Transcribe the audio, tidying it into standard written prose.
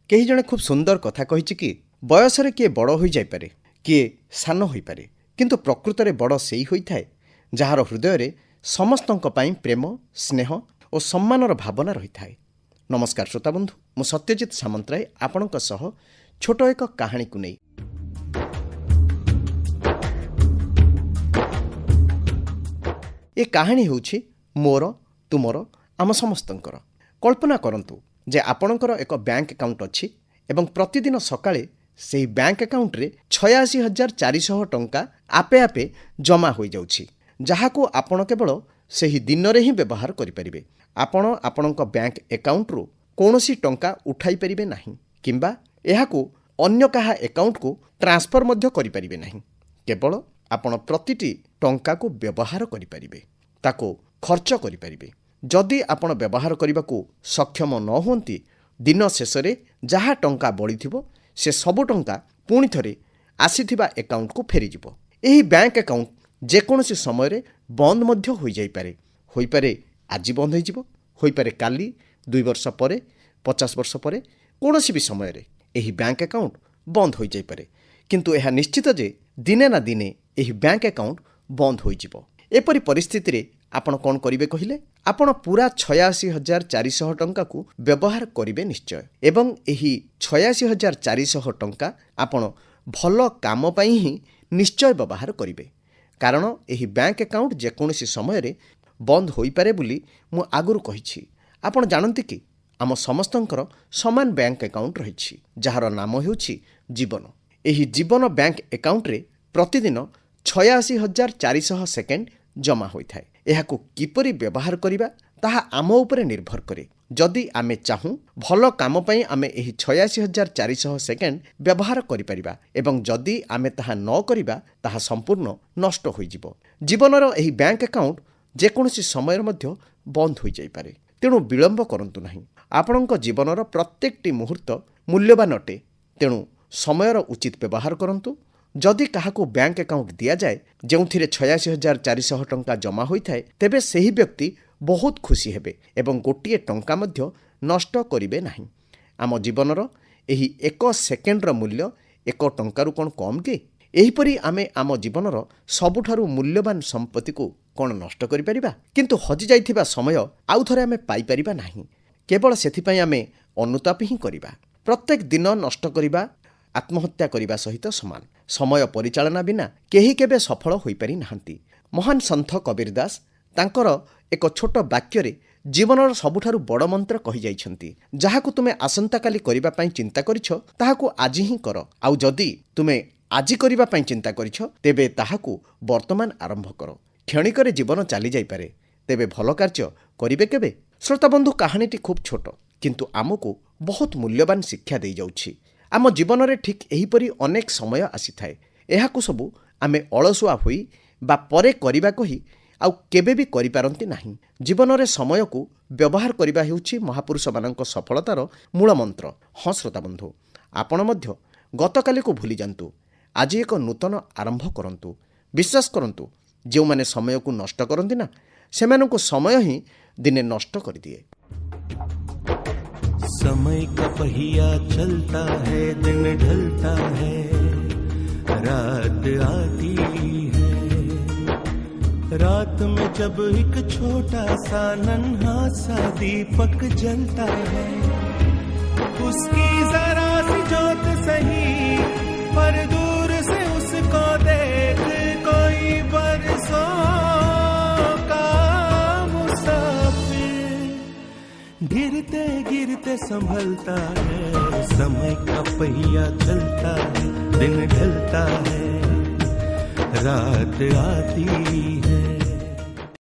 କେହି ଜଣେ ଖୁବ୍ ସୁନ୍ଦର କଥା କହିଛି କି ବୟସରେ କିଏ ବଡ଼ ହୋଇଯାଇପାରେ, କିଏ ସାନ ହୋଇପାରେ, କିନ୍ତୁ ପ୍ରକୃତରେ ବଡ଼ ସେଇ ହୋଇଥାଏ ଯାହାର ହୃଦୟରେ ସମସ୍ତଙ୍କ ପାଇଁ ପ୍ରେମ, ସ୍ନେହ ଓ ସମ୍ମାନର ଭାବନା ରହିଥାଏ। ନମସ୍କାର ଶ୍ରୋତାବନ୍ଧୁ, ମୁଁ ସତ୍ୟଜିତ ସାମନ୍ତରାୟ ଆପଣଙ୍କ ସହ ଛୋଟ ଏକ କାହାଣୀକୁ ନେଇ। ଏ କାହାଣୀ ହେଉଛି ମୋର, ତୁମର, ଆମ ସମସ୍ତଙ୍କର। କଳ୍ପନା କରନ୍ତୁ ଯେ ଆପଣଙ୍କର ଏକ ବ୍ୟାଙ୍କ ଆକାଉଣ୍ଟ ଅଛି ଏବଂ ପ୍ରତିଦିନ ସକାଳେ ସେହି ବ୍ୟାଙ୍କ ଆକାଉଣ୍ଟରେ 86,400 ଟଙ୍କା ଆପେ ଆପେ ଜମା ହୋଇଯାଉଛି, ଯାହାକୁ ଆପଣ କେବଳ ସେହି ଦିନରେ ହିଁ ବ୍ୟବହାର କରିପାରିବେ। ଆପଣ ଆପଣଙ୍କ ବ୍ୟାଙ୍କ ଆକାଉଣ୍ଟରୁ କୌଣସି ଟଙ୍କା ଉଠାଇ ପାରିବେ ନାହିଁ କିମ୍ବା ଏହାକୁ ଅନ୍ୟ କାହା ଆକାଉଣ୍ଟକୁ ଟ୍ରାନ୍ସଫର ମଧ୍ୟ କରିପାରିବେ ନାହିଁ। କେବଳ ଆପଣ ପ୍ରତିଟି ଟଙ୍କାକୁ ବ୍ୟବହାର କରିପାରିବେ, ତାକୁ ଖର୍ଚ୍ଚ କରିପାରିବେ। ଯଦି ଆପଣ ବ୍ୟବହାର କରିବାକୁ ସକ୍ଷମ ନ ହୁଅନ୍ତି, ଦିନ ଶେଷରେ ଯାହା ଟଙ୍କା ବଳିଥିବ ସେ ସବୁ ଟଙ୍କା ପୁଣି ଥରେ ଆସିଥିବା ଆକାଉଣ୍ଟକୁ ଫେରିଯିବ। ଏହି ବ୍ୟାଙ୍କ ଆକାଉଣ୍ଟ ଯେକୌଣସି ସମୟରେ ବନ୍ଦ ମଧ୍ୟ ହୋଇଯାଇପାରେ। ହୋଇପାରେ ଆଜି ବନ୍ଦ ହୋଇଯିବ, ହୋଇପାରେ କାଲି, 2 ବର୍ଷ ପରେ, 50 ବର୍ଷ ପରେ, କୌଣସି ବି ସମୟରେ ଏହି ବ୍ୟାଙ୍କ ଆକାଉଣ୍ଟ ବନ୍ଦ ହୋଇଯାଇପାରେ। କିନ୍ତୁ ଏହା ନିଶ୍ଚିତ ଯେ ଦିନେ ନା ଦିନେ ଏହି ବ୍ୟାଙ୍କ ଆକାଉଣ୍ଟ ବନ୍ଦ ହୋଇଯିବ। ଏପରି ପରିସ୍ଥିତିରେ ଆପଣ କ'ଣ କରିବେ କହିଲେ? ଆପଣ ପୁରା 86,400 ଟଙ୍କାକୁ ବ୍ୟବହାର କରିବେ ନିଶ୍ଚୟ, ଏବଂ ଏହି 86,400 ଟଙ୍କା ଆପଣ ଭଲ କାମ ପାଇଁ ହିଁ ନିଶ୍ଚୟ ବ୍ୟବହାର କରିବେ। କାରଣ ଏହି ବ୍ୟାଙ୍କ ଆକାଉଣ୍ଟ ଯେକୌଣସି ସମୟରେ ବନ୍ଦ ହୋଇପାରେ ବୋଲି ମୁଁ ଆଗରୁ କହିଛି। ଆପଣ ଜାଣନ୍ତି କି ଆମ ସମସ୍ତଙ୍କର ସମାନ ବ୍ୟାଙ୍କ ଆକାଉଣ୍ଟ ରହିଛି, ଯାହାର ନାମ ହେଉଛି ଜୀବନ। ଏହି ଜୀବନ ବ୍ୟାଙ୍କ ଆକାଉଣ୍ଟରେ ପ୍ରତିଦିନ 86,400 ସେକେଣ୍ଡ ଜମା ହୋଇଥାଏ। ଏହାକୁ କିପରି ବ୍ୟବହାର କରିବା ତାହା ଆମ ଉପରେ ନିର୍ଭର କରେ। ଯଦି ଆମେ ଚାହୁଁ, ଭଲ କାମ ପାଇଁ ଆମେ ଏହି 86,400 ସେକେଣ୍ଡ ବ୍ୟବହାର କରିପାରିବା, ଏବଂ ଯଦି ଆମେ ତାହା ନ କରିବା ତାହା ସମ୍ପୂର୍ଣ୍ଣ ନଷ୍ଟ ହୋଇଯିବ। ଜୀବନର ଏହି ବ୍ୟାଙ୍କ ଆକାଉଣ୍ଟ ଯେକୌଣସି ସମୟରେ ମଧ୍ୟ ବନ୍ଦ ହୋଇଯାଇପାରେ। ତେଣୁ ବିଳମ୍ବ କରନ୍ତୁ ନାହିଁ। ଆପଣଙ୍କ ଜୀବନର ପ୍ରତ୍ୟେକଟି ମୁହୂର୍ତ୍ତ ମୂଲ୍ୟବାନ ଅଟେ। ତେଣୁ ସମୟର ଉଚିତ ବ୍ୟବହାର କରନ୍ତୁ। ଯଦି କାହାକୁ ବ୍ୟାଙ୍କ ଆକାଉଣ୍ଟ ଦିଆଯାଏ ଯେଉଁଥିରେ 86,400 ଟଙ୍କା ଜମା ହୋଇଥାଏ, ତେବେ ସେହି ବ୍ୟକ୍ତି ବହୁତ ଖୁସି ହେବେ ଏବଂ ଗୋଟିଏ ଟଙ୍କା ମଧ୍ୟ ନଷ୍ଟ କରିବେ ନାହିଁ। ଆମ ଜୀବନର ଏହି 1 ସେକେଣ୍ଡର ମୂଲ୍ୟ 1 ଟଙ୍କାରୁ କ'ଣ କମ୍ କି? ଏହିପରି ଆମେ ଆମ ଜୀବନର ସବୁଠାରୁ ମୂଲ୍ୟବାନ ସମ୍ପତ୍ତିକୁ କ'ଣ ନଷ୍ଟ କରିପାରିବା? କିନ୍ତୁ ହଜିଯାଇଥିବା ସମୟ ଆଉ ଥରେ ଆମେ ପାଇପାରିବା ନାହିଁ। କେବଳ ସେଥିପାଇଁ ଆମେ ଅନୁତାପ ହିଁ କରିବା। ପ୍ରତ୍ୟେକ ଦିନ ନଷ୍ଟ କରିବା ଆତ୍ମହତ୍ୟା କରିବା ସହିତ ସମାନ। ସମୟ ପରିଚାଳନା ବିନା କେହି କେବେ ସଫଳ ହୋଇପାରି ନାହାନ୍ତି। ମହାନ ସନ୍ଥ କବୀର ଦାସ ତାଙ୍କର ଏକ ଛୋଟ ବାକ୍ୟରେ ଜୀବନର ସବୁଠାରୁ ବଡ଼ ମନ୍ତ୍ର କହିଯାଇଛନ୍ତି, ଯାହାକୁ ତୁମେ ଆସନ୍ତାକାଲି କରିବା ପାଇଁ ଚିନ୍ତା କରିଛ, ତାହାକୁ ଆଜି ହିଁ କର। ଆଉ ଯଦି ତୁମେ ଆଜି କରିବା ପାଇଁ ଚିନ୍ତା କରିଛ, ତେବେ ତାହାକୁ ବର୍ତ୍ତମାନ ଆରମ୍ଭ କର। କ୍ଷଣିକରେ ଜୀବନ ଚାଲିଯାଇପାରେ, ତେବେ ଭଲ କାର୍ଯ୍ୟ କରିବେ କେବେ? ଶ୍ରୋତାବନ୍ଧୁ, କାହାଣୀଟି ଖୁବ୍ ଛୋଟ, କିନ୍ତୁ ଆମକୁ ବହୁତ ମୂଲ୍ୟବାନ ଶିକ୍ଷା ଦେଇଯାଉଛି। ଆମ ଜୀବନରେ ଠିକ୍ ଏହିପରି ଅନେକ ସମୟ ଆସିଥାଏ। ଏହାକୁ ସବୁ ଆମେ ଅଳସୁଆ ହୋଇ ବା ପରେ କରିବା କହି ଆଉ କେବେ ବି କରିପାରନ୍ତି ନାହିଁ। ଜୀବନରେ ସମୟକୁ ବ୍ୟବହାର କରିବା ହେଉଛି ମହାପୁରୁଷମାନଙ୍କ ସଫଳତାର ମୂଳ ମନ୍ତ୍ର। ହଁ ଶ୍ରୋତାବନ୍ଧୁ, ଆପଣ ମଧ୍ୟ ଗତକାଲିକୁ ଭୁଲିଯାନ୍ତୁ। ଆଜି ଏକ ନୂତନ ଆରମ୍ଭ କରନ୍ତୁ। ବିଶ୍ୱାସ କରନ୍ତୁ, ଯେଉଁମାନେ ସମୟକୁ ନଷ୍ଟ କରନ୍ତି ନା, ସେମାନଙ୍କୁ ସମୟ ହିଁ ଦିନେ ନଷ୍ଟ କରିଦିଏ। समय का पहिया चलता है, दिन ढलता है, रात आती है। रात में जब एक छोटा सा नन्हा सा दीपक जलता है, उसकी जरा सी जोत सही पर दूर से उसको देख कोई बरसों का मुसाफिर गिरते गिरते संभलता है। समय का पहिया चलता है, दिन ढलता है, रात आती है।